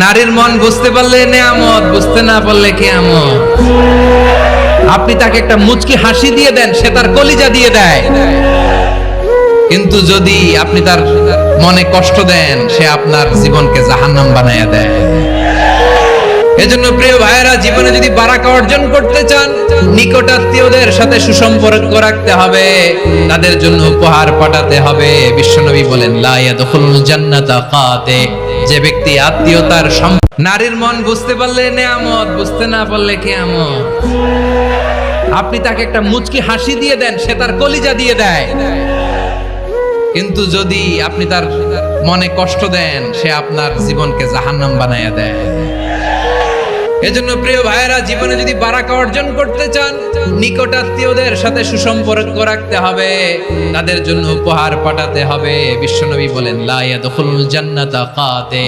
নারীর মন বুঝতে পারলে নেয়ামত, বুঝতে না পারলে কিয়ামত। আপনি তাকে একটা মুচকি হাসি দিয়ে দেন, সে তার কলিজা দিয়ে দেয়। কিন্তু যদি আপনি তার মনে কষ্ট দেন, সে আপনার জীবনকে জাহান্নাম বানায়া দেয়। এজন্য প্রিয় ভাইয়েরা, জীবনে যদি বারাকা অর্জন করতে চান, নিকটাত্মীয়দের সাথে সুসম্পর্ক রাখতে হবে, তাদের জন্য উপহার পাঠাতে হবে। বিশ্বনবী বলেন, লা ইয়াদখুলুল জান্নাতা কাতে, যে ব্যক্তি আত্মীয়তার নারীর মন বুঝতে পারলে নেয়ামত, বুঝতে না পারলে কিয়ামত। আপনি তাকে একটা মুচকি হাসি দিয়ে দেন, সে তার কলিজা দিয়ে দেয়। কিন্তু যদি আপনি তার মনে কষ্ট দেন, সে আপনার জীবনকে জাহান্নাম বানায়া দেয়। এজন্য প্রিয় ভাইয়েরা, জীবনে যদি বারাকা অর্জন করতে চান, নিকটাত্মীয়দের সাথে সুসম্পর্ক রাখতে হবে, তাদের জন্য উপহার পাঠাতে হবে। বিশ্বনবী বলেন, লা ইয়াদখুলুল জান্নাতা কাতে।